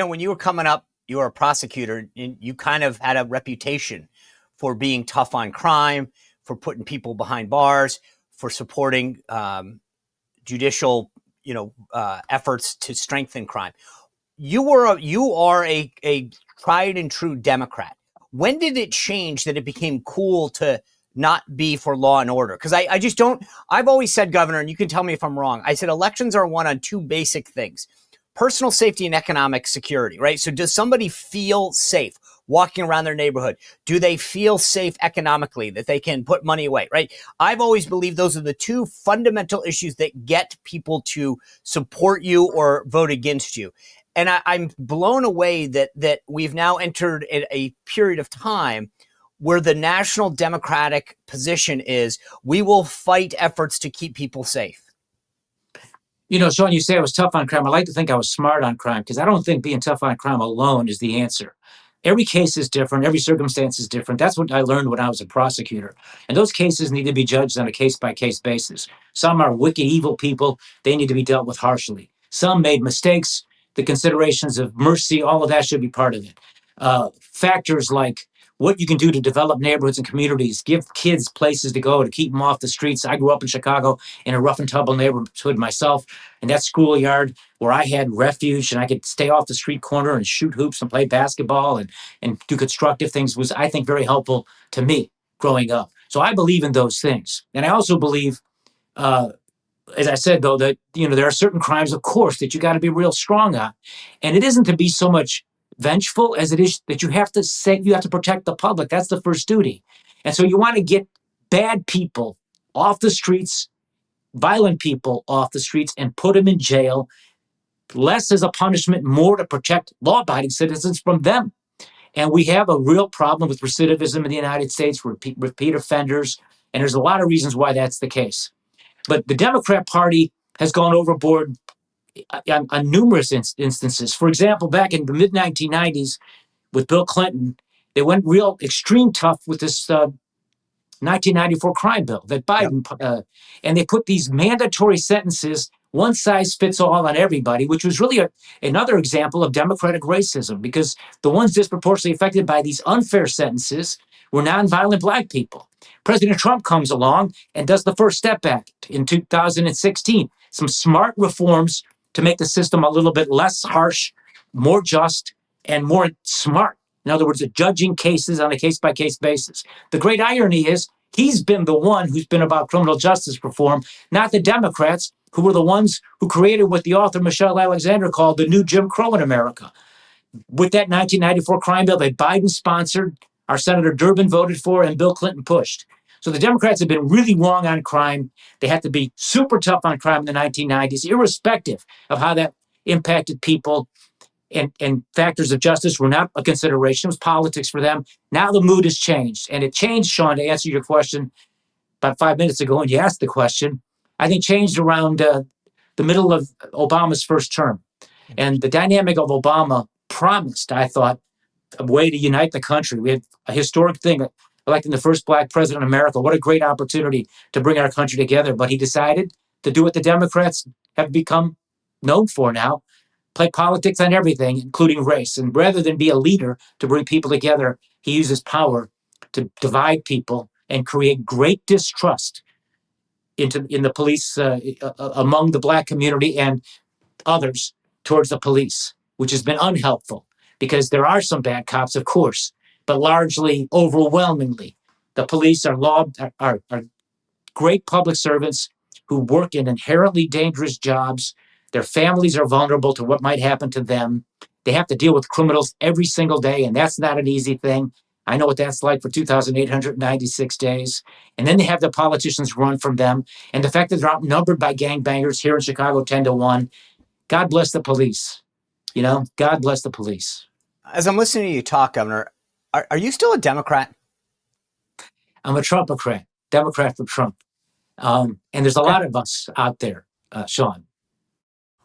When you were coming up, you were a prosecutor, and you kind of had a reputation for being tough on crime, for putting people behind bars, for supporting judicial, efforts to strengthen crime. You are a tried and true Democrat. When did it change that it became cool to not be for law and order? Because I just don't. I've always said, Governor, and you can tell me if I'm wrong. I said elections are won on two basic things: personal safety and economic security, right? So does somebody feel safe walking around their neighborhood? Do they feel safe economically, that they can put money away, right? I've always believed those are the two fundamental issues that get people to support you or vote against you. And I'm blown away that we've now entered a period of time where the national Democratic position is we will fight efforts to keep people safe. Sean, you say I was tough on crime. I like to think I was smart on crime, because I don't think being tough on crime alone is the answer. Every case is different. Every circumstance is different. That's what I learned when I was a prosecutor. And those cases need to be judged on a case-by-case basis. Some are wicked, evil people. They need to be dealt with harshly. Some made mistakes. The considerations of mercy, all of that should be part of it. Factors like what you can do to develop neighborhoods and communities, give kids places to go to keep them off the streets. I grew up in Chicago in a rough and tumble neighborhood myself, in that schoolyard where I had refuge and I could stay off the street corner and shoot hoops and play basketball and do constructive things was, I think, very helpful to me growing up. So I believe in those things. And I also believe, as I said, though, that, there are certain crimes, of course, that you got to be real strong on. And it isn't to be so much vengeful as it is that you have to protect the public. That's the first duty. And so you want to get bad people off the streets, violent people off the streets, and put them in jail, less as a punishment, more to protect law-abiding citizens from them. And we have a real problem with recidivism in the United States, repeat offenders, and there's a lot of reasons why that's the case. But the Democrat Party has gone overboard on numerous instances. For example, back in the mid-1990s with Bill Clinton, they went real extreme tough with this 1994 crime bill that Biden, and they put these mandatory sentences, one size fits all on everybody, which was really another example of democratic racism, because the ones disproportionately affected by these unfair sentences were nonviolent Black people. President Trump comes along and does the First Step Act in 2016. Some smart reforms to make the system a little bit less harsh, more just, and more smart. In other words, judging cases on a case-by-case basis. The great irony is he's been the one who's been about criminal justice reform, not the Democrats, who were the ones who created what the author Michelle Alexander called the new Jim Crow in America. With that 1994 crime bill that Biden sponsored, our Senator Durbin voted for, and Bill Clinton pushed. So the Democrats have been really wrong on crime. They had to be super tough on crime in the 1990s, irrespective of how that impacted people. And factors of justice were not a consideration. It was politics for them. Now the mood has changed. And it changed, Sean, to answer your question about 5 minutes ago, and you asked the question, I think changed around the middle of Obama's first term. And the dynamic of Obama promised, I thought, a way to unite the country. We had a historic thing, electing the first Black president in America. What a great opportunity to bring our country together. But he decided to do what the Democrats have become known for now, play politics on everything, including race. And rather than be a leader to bring people together, he uses power to divide people and create great distrust in the police, among the Black community and others towards the police, which has been unhelpful, because there are some bad cops, of course, but largely, overwhelmingly, the police are great public servants who work in inherently dangerous jobs. Their families are vulnerable to what might happen to them. They have to deal with criminals every single day, and that's not an easy thing. I know what that's like for 2,896 days. And then they have the politicians run from them. And the fact that they're outnumbered by gangbangers here in Chicago 10-1. God bless the police. God bless the police. As I'm listening to you talk, Governor, are you still a Democrat? I'm a Trumpocrat, Democrat for Trump. And there's a lot of us out there, Sean.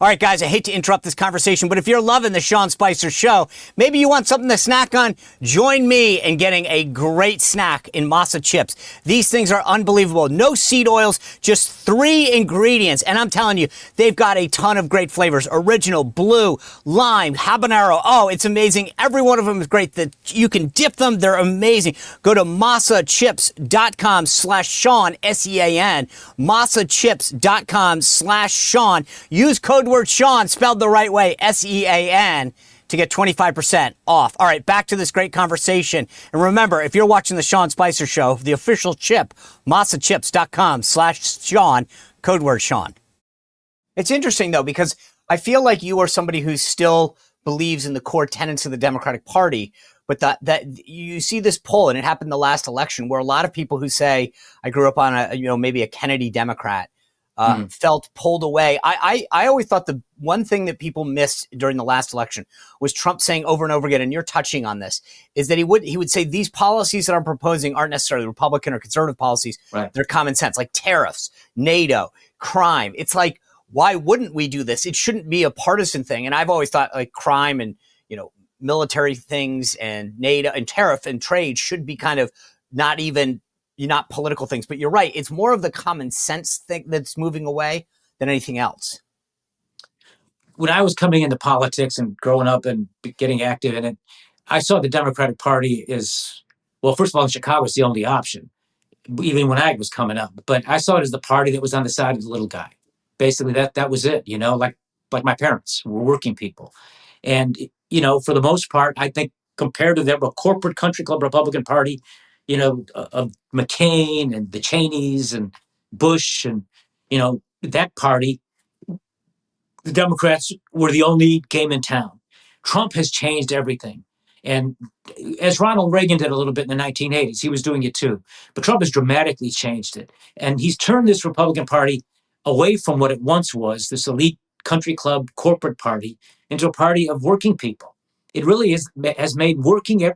All right, guys, I hate to interrupt this conversation, but if you're loving the Sean Spicer Show, maybe you want something to snack on, join me in getting a great snack in masa chips. These things are unbelievable. No seed oils, just 3 ingredients, and I'm telling you, they've got a ton of great flavors. Original, blue, lime, habanero. Oh, it's amazing. Every one of them is great. You can dip them. They're amazing. Go to massachips.com/Sean, S-E-A-N, massachips.com/Sean. Use code word Sean, spelled the right way, S-E-A-N, to get 25% off. All right, back to this great conversation. And remember, if you're watching the Sean Spicer Show, the official chip, massachips.com/Sean, code word Sean. It's interesting, though, because I feel like you are somebody who still believes in the core tenets of the Democratic Party, but that you see this poll, and it happened the last election, where a lot of people who say, I grew up on maybe a Kennedy Democrat, felt pulled away. I always thought the one thing that people missed during the last election was Trump saying over and over again, and you're touching on this, is that he would say these policies that I'm proposing aren't necessarily Republican or conservative policies. Right. They're common sense, like tariffs, NATO, crime. It's like, why wouldn't we do this? It shouldn't be a partisan thing. And I've always thought like crime and, military things and NATO and tariff and trade should be kind of not political things, but you're right. It's more of the common sense thing that's moving away than anything else. When I was coming into politics and growing up and getting active in it, I saw the Democratic Party well, first of all, in Chicago, it's the only option, even when I was coming up. But I saw it as the party that was on the side of the little guy. Basically, that was it, like my parents were working people. And, for the most part, I think compared to the corporate country club Republican Party, of McCain and the Cheneys and Bush and, that party, the Democrats were the only game in town. Trump has changed everything. And as Ronald Reagan did a little bit in the 1980s, he was doing it too. But Trump has dramatically changed it. And he's turned this Republican Party away from what it once was, this elite country club corporate party, into a party of working people. It really has made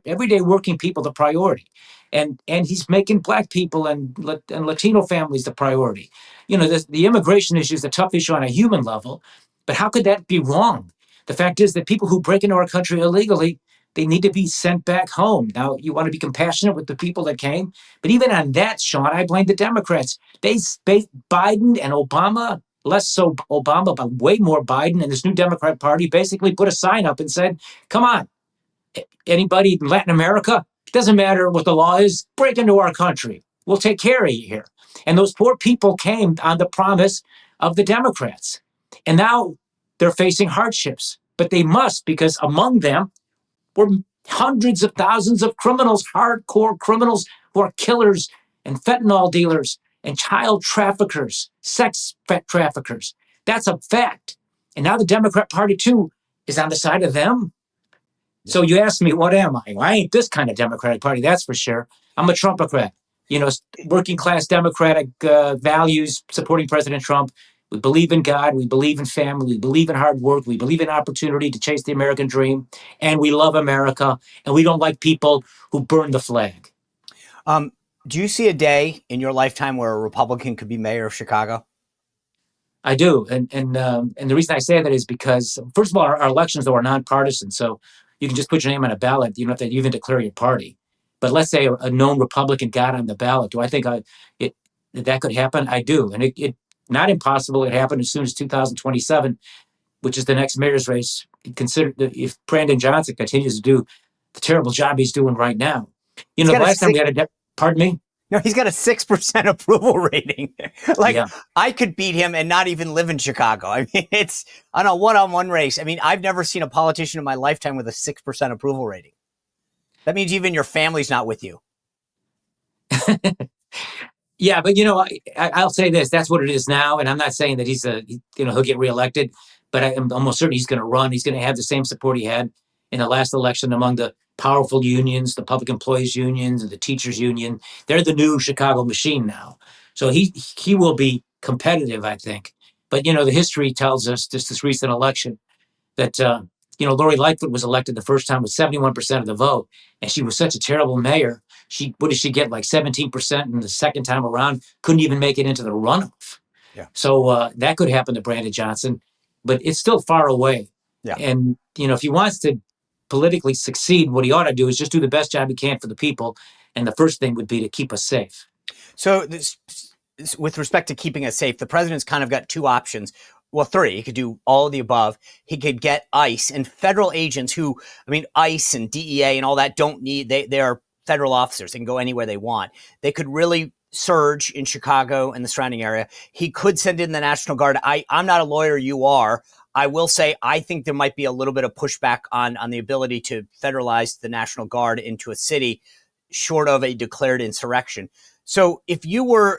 everyday working people the priority. And he's making Black people and Latino families the priority. The immigration issue is a tough issue on a human level, but how could that be wrong? The fact is that people who break into our country illegally, they need to be sent back home. Now, you want to be compassionate with the people that came, but even on that, Sean, I blame the Democrats. Biden and Obama, less so Obama, but way more Biden and this new Democrat Party basically put a sign up and said, come on, anybody in Latin America, it doesn't matter what the law is, break into our country. We'll take care of you here. And those poor people came on the promise of the Democrats. And now they're facing hardships, but they must, because among them were hundreds of thousands of criminals, hardcore criminals who are killers and fentanyl dealers and child traffickers, sex traffickers. That's a fact. And now the Democrat Party, too, is on the side of them. Yeah. So you ask me, what am I? Well, I ain't this kind of Democratic Party, that's for sure. I'm a Trumpocrat. Working class Democratic values, supporting President Trump. We believe in God. We believe in family. We believe in hard work. We believe in opportunity to chase the American dream. And we love America. And we don't like people who burn the flag. Do you see a day in your lifetime where a Republican could be mayor of Chicago? I do. And the reason I say that is because, first of all, our elections, though, are nonpartisan. So you can just put your name on a ballot. You don't have to even declare your party. But let's say a known Republican got on the ballot. Do I think that could happen? I do. And it not impossible. It happened as soon as 2027, which is the next mayor's race. Consider if Brandon Johnson continues to do the terrible job he's doing right now. The last time we had pardon me? No, he's got a 6% approval rating. I could beat him and not even live in Chicago. I mean, it's on a one-on-one race. I mean, I've never seen a politician in my lifetime with a 6% approval rating. That means even your family's not with you. Yeah, but I'll say this: that's what it is now, and I'm not saying that he'll get reelected, but I'm almost certain he's going to run. He's going to have the same support he had in the last election among the powerful unions, the public employees unions, and the teachers union. They're the new Chicago machine now, so he will be competitive, I think. But the history tells us just this recent election that Lori Lightfoot was elected the first time with 71% of the vote, and she was such a terrible mayor. What did she get, like 17%? And the second time around, couldn't even make it into the runoff. Yeah. So that could happen to Brandon Johnson, but it's still far away. Yeah. And, if he wants to politically succeed, what he ought to do is just do the best job he can for the people. And the first thing would be to keep us safe. So with respect to keeping us safe, the president's kind of got two options. Well, three. He could do all of the above. He could get ICE and federal agents who, I mean, ICE and DEA and all that don't need, they are federal officers. They can go anywhere they want. They could really surge in Chicago and the surrounding area. He could send in the National Guard. I'm not a lawyer. You are. I will say I think there might be a little bit of pushback on the ability to federalize the National Guard into a city short of a declared insurrection. So if you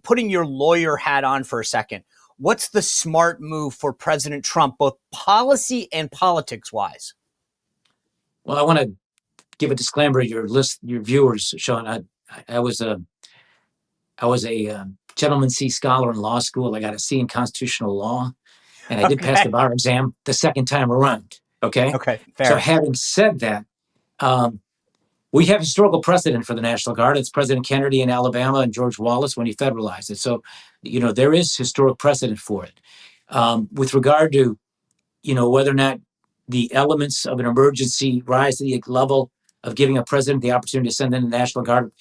putting your lawyer hat on for a second, what's the smart move for President Trump, both policy and politics wise? Well, I want to give a disclaimer to your viewers, Sean. I was a gentleman C scholar in law school. I got a C in constitutional law, and I did pass the bar exam the second time around. Okay. Fair. So having said that, we have historical precedent for the National Guard. It's President Kennedy in Alabama and George Wallace when he federalized it. So, there is historic precedent for it. With regard to, whether or not the elements of an emergency rise to the level of giving a president the opportunity to send in the National Guard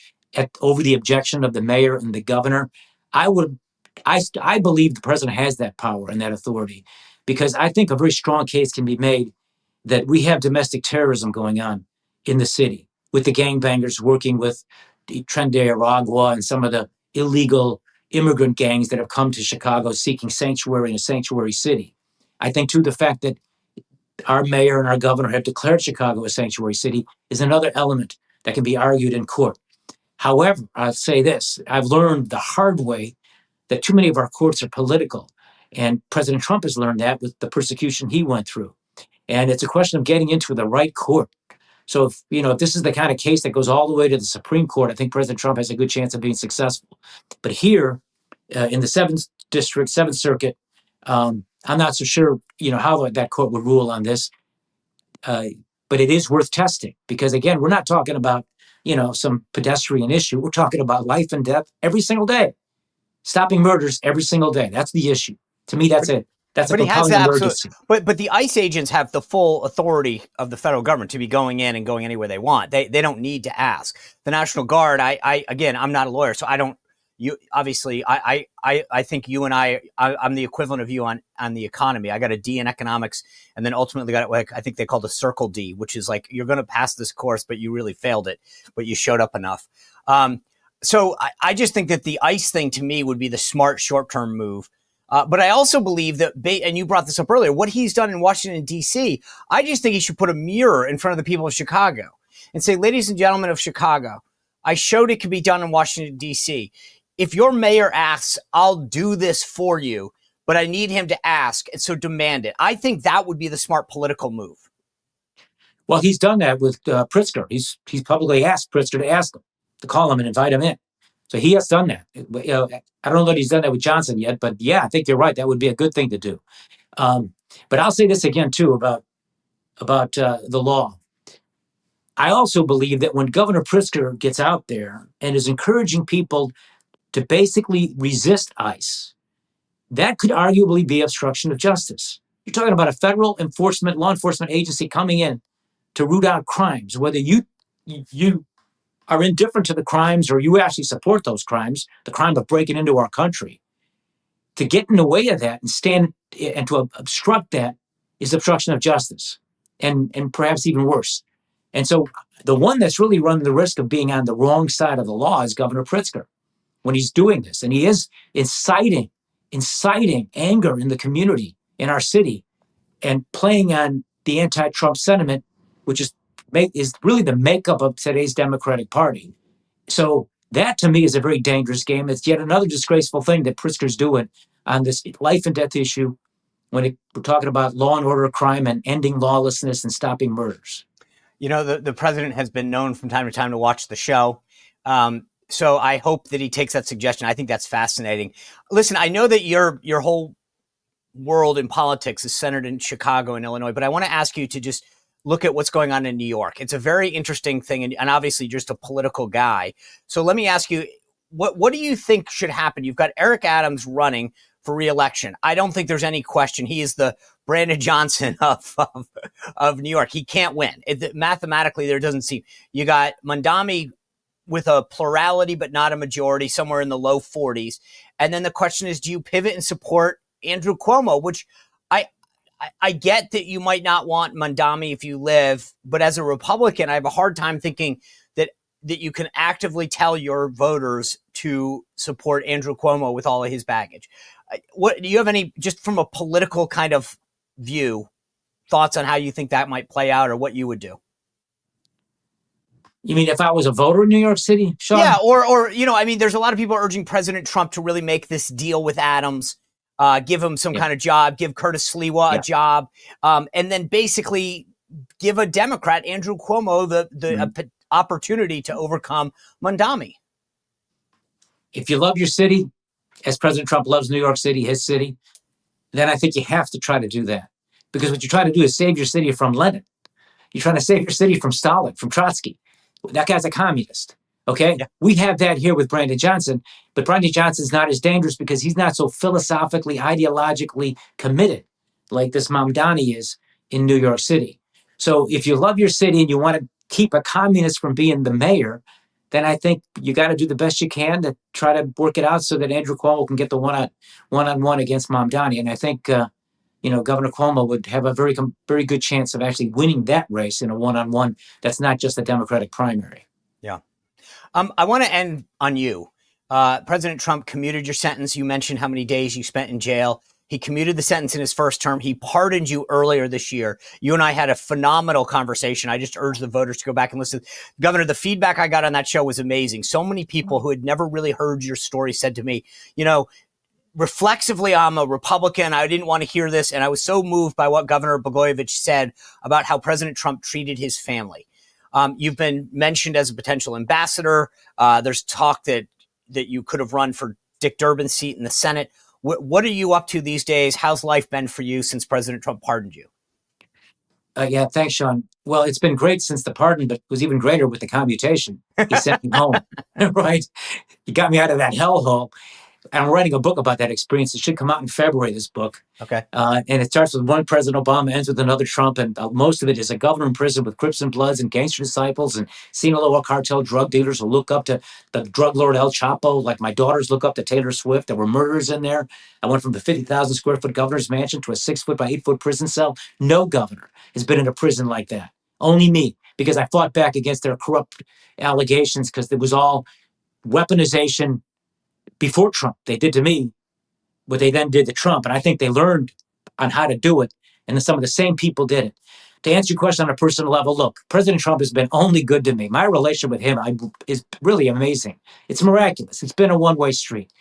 over the objection of the mayor and the governor, I believe the president has that power and that authority, because I think a very strong case can be made that we have domestic terrorism going on in the city, with the gangbangers working with the Tren de Aragua and some of the illegal immigrant gangs that have come to Chicago seeking sanctuary in a sanctuary city. I think, too, the fact that our mayor and our governor have declared Chicago a sanctuary city is another element that can be argued in court. However, I'll say this. I've learned the hard way that too many of our courts are political. And President Trump has learned that with the persecution he went through. And it's a question of getting into the right court. So if this is the kind of case that goes all the way to the Supreme Court, I think President Trump has a good chance of being successful. But here in the 7th District, 7th Circuit, I'm not so sure, how that court would rule on this. But it is worth testing because, again, we're not talking about, some pedestrian issue. We're talking about life and death every single day, stopping murders every single day. That's the issue. To me, that's it. That's a compelling emergency. But the ICE agents have the full authority of the federal government to be going in and going anywhere they want. They don't need to ask. The National Guard, again, I'm not a lawyer, so I don't. You obviously, I think you and I'm the equivalent of you on the economy. I got a D in economics, and then ultimately got what I think they call the Circle D, which is like you're going to pass this course, but you really failed it, but you showed up enough. So I just think that the ICE thing to me would be the smart short-term move. But I also believe that, and you brought this up earlier, what he's done in Washington, D.C., I just think he should put a mirror in front of the people of Chicago and say, ladies and gentlemen of Chicago, I showed it could be done in Washington, D.C. If your mayor asks, I'll do this for you, but I need him to ask, and so demand it. I think that would be the smart political move. Well, he's done that with Pritzker. He's publicly asked Pritzker to call him and invite him in. So he has done that. I don't know that he's done that with Johnson yet, but yeah, I think you're right. That would be a good thing to do. But I'll say this again, too, about the law. I also believe that when Governor Pritzker gets out there and is encouraging people to basically resist ICE, that could arguably be obstruction of justice. You're talking about a federal law enforcement agency coming in to root out crimes, whether you are indifferent to the crimes or you actually support those crimes, the crime of breaking into our country. To get in the way of that and to obstruct that is obstruction of justice and perhaps even worse. And so the one that's really running the risk of being on the wrong side of the law is Governor Pritzker when he's doing this. And he is inciting anger in the community, in our city, and playing on the anti-Trump sentiment, which is really the makeup of today's Democratic Party. So that, to me, is a very dangerous game. It's yet another disgraceful thing that Pritzker's doing on this life and death issue when we're talking about law and order crime and ending lawlessness and stopping murders. The president has been known from time to time to watch the show. So I hope that he takes that suggestion. I think that's fascinating. Listen, I know that your whole world in politics is centered in Chicago and Illinois, but I want to ask you to just look at what's going on in New York. It's a very interesting thing, and obviously you're just a political guy. So let me ask you, what do you think should happen? You've got Eric Adams running for re-election. I don't think there's any question. He is the Brandon Johnson of New York. He can't win. Mathematically, there doesn't seem. You got Mandami with a plurality but not a majority, somewhere in the low 40s. And then the question is, do you pivot and support Andrew Cuomo, which I get that you might not want Mamdani if you live, but as a Republican, I have a hard time thinking that you can actively tell your voters to support Andrew Cuomo with all of his baggage. What do you have any, just from a political kind of view, thoughts on how you think that might play out or what you would do? You mean if I was a voter in New York City, Sean? Yeah, or I mean, there's a lot of people urging President Trump to really make this deal with Adams, give him some kind of job, give Curtis Sliwa a job, and then basically give a Democrat, Andrew Cuomo, the opportunity to overcome Mamdani. If you love your city, as President Trump loves New York City, his city, then I think you have to try to do that. Because what you try to do is save your city from Lenin. You're trying to save your city from Stalin, from Trotsky. That guy's a communist. Okay? Yeah. We have that here with Brandon Johnson, but Brandon Johnson's not as dangerous because he's not so philosophically, ideologically committed like this Mamdani is in New York City. So if you love your city and you want to keep a communist from being the mayor, then I think you got to do the best you can to try to work it out so that Andrew Cuomo can get the one-on-one against Mamdani. And I think, Governor Cuomo would have a very, very good chance of actually winning that race in a one-on-one. That's not just a Democratic primary. Yeah. I want to end on you. President Trump commuted your sentence. You mentioned how many days you spent in jail. He commuted the sentence in his first term. He pardoned you earlier this year. You and I had a phenomenal conversation. I just urge the voters to go back and listen. Governor, the feedback I got on that show was amazing. So many people who had never really heard your story said to me, reflexively, I'm a Republican. I didn't want to hear this. And I was so moved by what Governor Blagojevich said about how President Trump treated his family. You've been mentioned as a potential ambassador. There's talk that you could have run for Dick Durbin's seat in the Senate. What are you up to these days? How's life been for you since President Trump pardoned you? Yeah, thanks, Sean. Well, it's been great since the pardon, but it was even greater with the commutation. He sent me home, right? He got me out of that hellhole. And I'm writing a book about that experience. It should come out in February, this book. Okay. And it starts with one President Obama, ends with another Trump. And most of it is a governor in prison with Crips and Bloods and gangster disciples and Sinaloa cartel drug dealers who look up to the drug lord El Chapo, like my daughters look up to Taylor Swift. There were murders in there. I went from the 50,000 square foot governor's mansion to a 6 foot by 8 foot prison cell. No governor has been in a prison like that. Only me, because I fought back against their corrupt allegations because it was all weaponization. Before Trump, they did to me what they then did to Trump. And I think they learned on how to do it. And then some of the same people did it. To answer your question on a personal level, look, President Trump has been only good to me. My relationship with him is really amazing. It's miraculous. It's been a one-way street.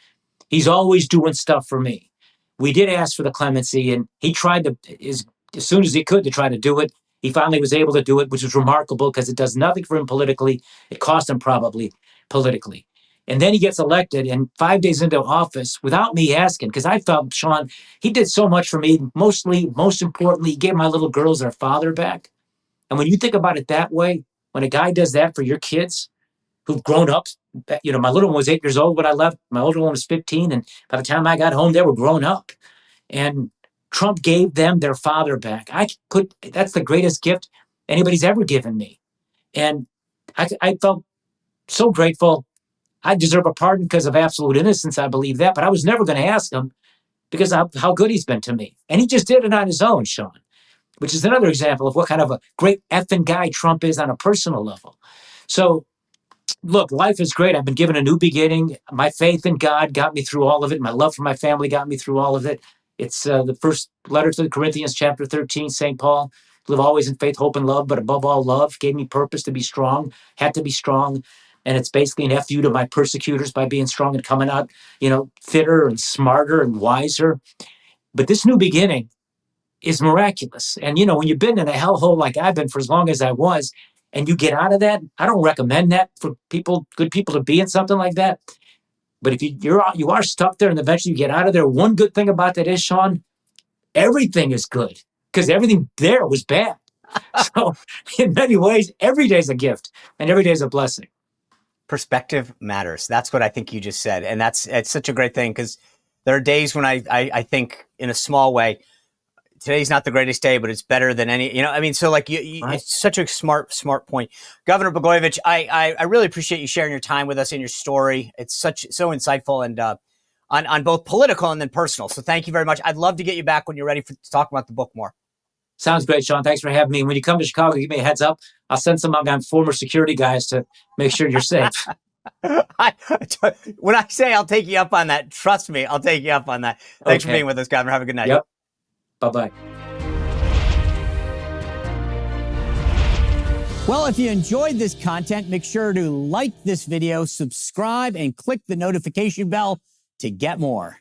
He's always doing stuff for me. We did ask for the clemency, and he tried to, as soon as he could, to try to do it. He finally was able to do it, which is remarkable because it does nothing for him politically. It cost him probably politically. And then he gets elected, and 5 days into office, without me asking, because I felt, Sean, he did so much for me. Most importantly, he gave my little girls their father back. And when you think about it that way, when a guy does that for your kids who've grown up, my little one was 8 years old when I left. My older one was 15. And by the time I got home, they were grown up. And Trump gave them their father back. That's the greatest gift anybody's ever given me. And I felt so grateful. I deserve a pardon because of absolute innocence. I believe that, but I was never going to ask him because of how good he's been to me. And he just did it on his own, Sean, which is another example of what kind of a great effing guy Trump is on a personal level. So, look, life is great. I've been given a new beginning. My faith in God got me through all of it. My love for my family got me through all of it. It's the first letter to the Corinthians, chapter 13, St. Paul. Live always in faith, hope, and love, but above all, love gave me purpose to be strong, had to be strong. And it's basically an FU to my persecutors by being strong and coming out, fitter and smarter and wiser. But this new beginning is miraculous. And, when you've been in a hellhole like I've been for as long as I was, and you get out of that, I don't recommend that for good people to be in something like that. But if you are stuck there and eventually you get out of there, one good thing about that is, Sean, everything is good because everything there was bad. So in many ways, every day is a gift and every day is a blessing. Perspective matters. That's what I think you just said. And it's such a great thing because there are days when I think in a small way, today's not the greatest day, but it's better than any, I mean, so like Right. it's such a smart point. Governor Blagojevich, I really appreciate you sharing your time with us and your story. It's so insightful and on both political and then personal. So thank you very much. I'd love to get you back when you're ready to talk about the book more. Sounds great, Sean. Thanks for having me. When you come to Chicago, give me a heads up. I'll send some of my former security guys to make sure you're safe. When I say I'll take you up on that, trust me, I'll take you up on that. Thanks for being with us, Governor. Have a good night. Yep. Bye-bye. Well, if you enjoyed this content, make sure to like this video, subscribe, and click the notification bell to get more.